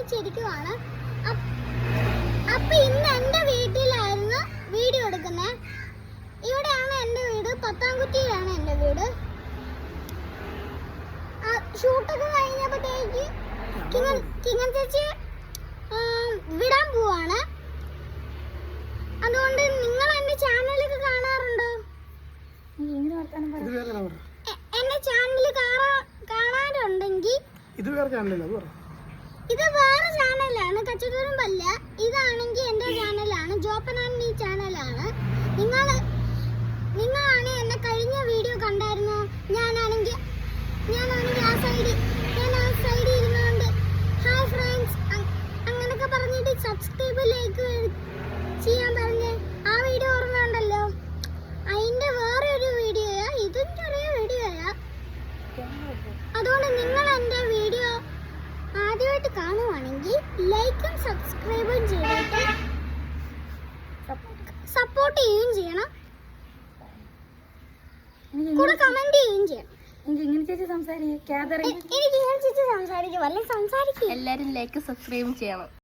വെച്ചിരിക്കുവാണ്. അപ്പൊ ഇന്ന് എന്റെ വീട്ടിലായിരുന്നു വീഡിയോ എടുക്കുന്നത്. ഇവിടെയാണ് എന്റെ വീട്, പത്താംകുറ്റിയിലാണ് എന്റെ വീട്. ഷൂട്ടൊക്കെ കഴിഞ്ഞപ്പോഴത്തേക്ക് കിങ്ങൻ ചേച്ചി വിടാൻ പോവാണ്. അതുകൊണ്ട് നിങ്ങൾ എന്റെ ചാനലൊക്കെ കാണാറുണ്ടോ? എന്റെ ചാനൽ കാണാറുണ്ടെങ്കിൽ ഇത് വേറെ ചാനലാണ്, കച്ചതുരുമ്പല്ല. ഇതാണെങ്കിൽ എന്റെ ചാനലാണ്, ജോപ്പനാണ് ഈ ചാനലാണ്. നിങ്ങളാണ് എന്നെ കഴിഞ്ഞ വീഡിയോ കണ്ടായിരുന്നോ? ഞാനാണെങ്കിൽ ആ സൈഡിൽ ഇരുന്നുകൊണ്ട് ഹായ് ഫ്രണ്ട്സ് അങ്ങനൊക്കെ പറഞ്ഞിട്ട് സബ്സ്ക്രൈബ് ലൈക്ക് ചെയ്യാൻ പറഞ്ഞ് ആ വീഡിയോ ഓർമ്മയുണ്ടല്ലോ. അതിന്റെ വേറെ ഒരു വീഡിയോയാ, ഇതും ചെറിയ വീഡിയോയാ. അതുകൊണ്ട് നിങ്ങൾ എന്റെ വീഡിയോ ആദ്യമായിട്ട് കാണുവാണെങ്കിൽ ലൈക്കും സബ്സ്ക്രൈബും ചെയ്തിട്ട് സപ്പോർട്ട് ചെയ്യുകയും ചെയ്യണം, കൂടെ കമന്റ് ചെയ്യുകയും ചെയ്യണം. ചേച്ചി സംസാരിക്കും, എനിക്ക് ചേച്ചി സംസാരിക്കും, വല്ല സംസാരിക്കും. എല്ലാരും ലൈക്ക് സബ്സ്ക്രൈബ് ചെയ്യണം.